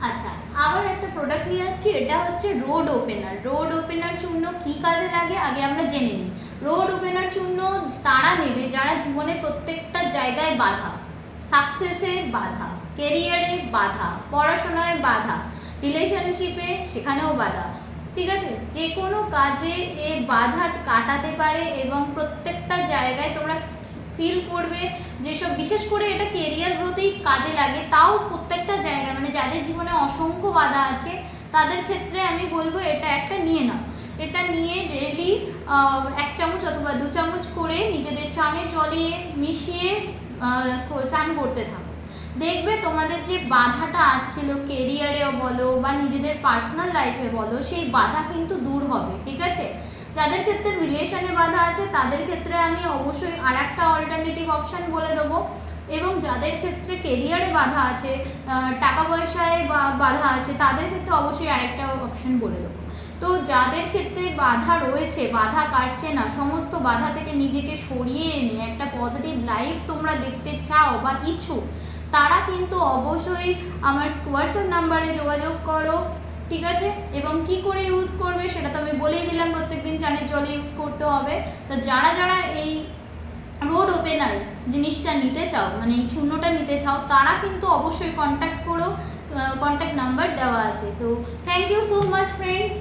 আচ্ছা, আবার একটা প্রোডাক্ট নিয়ে আসছি, এটা হচ্ছে রোড ওপেনার। রোড ওপেনার চূর্ণ কী কাজে লাগে আগে আমরা জেনে নিই। রোড ওপেনার চূর্ণ তারা নেবে যারা জীবনে প্রত্যেকটা জায়গায় বাধা, সাকসেসে বাধা, কেরিয়ারে বাধা, পড়াশোনায় বাধা, রিলেশনশিপে সেখানেও বাধা, ঠিক আছে, যে কোনো কাজে এ বাধা কাটাতে পারে এবং প্রত্যেকটা জায়গায় তোমরা ফিল করবে যেসব, বিশেষ করে এটা কেরিয়ার গ্রোথেই কাজে লাগে, তাও প্রত্যেকটা জায়গায় মানে যাদের জীবনে অসংখ্য বাধা আছে তাদের ক্ষেত্রে আমি বলবো এটা একটা নিয়ে নাও। এটা নিয়ে ডেইলি 1 চামচ অথবা 2 চামচ করে নিজেদের চানের জলে মিশিয়ে চান করতে থাকো। দেখবে তোমাদের যে বাধাটা আসছিল কেরিয়ারেও বলো বা নিজেদের পার্সোনাল লাইফে বলো, সেই বাধা কিন্তু দূর হবে, ঠিক আছে। যাদের ক্ষেত্রে রিলেশনে বাধা আছে তাদের ক্ষেত্রে আমি অবশ্যই আর একটা অল্টারনেটিভ অপশান বলে দেবো, এবং যাদের ক্ষেত্রে কেরিয়ারে বাধা আছে, টাকা পয়সায় বাধা আছে, তাদের ক্ষেত্রে অবশ্যই আরেকটা অপশান বলে দেবো। তো যাদের ক্ষেত্রে বাধা রয়েছে, বাধা কাটছে না, সমস্ত বাধা থেকে নিজেকে সরিয়ে এনে একটা পজিটিভ লাইফ তোমরা দেখতে চাও বা ইচ্ছুক, তারা কিন্তু অবশ্যই আমার হোয়াটসঅ্যাপ নাম্বারে যোগাযোগ করো, ঠিক আছে। এবং কি করে ইউজ করবে সেটা তো আমি বলেই দিলাম, প্রত্যেকদিন চানের জলে ইউজ করতে হবে। তো যারা যারা এই রোড ওপেনার জিনিসটা নিতে চাও, মানে এই চূর্ণটা নিতে চাও, তারা কিন্তু অবশ্যই কন্ট্যাক্ট করো, কন্ট্যাক্ট নাম্বার দেওয়া আছে। তো thank you so much friends.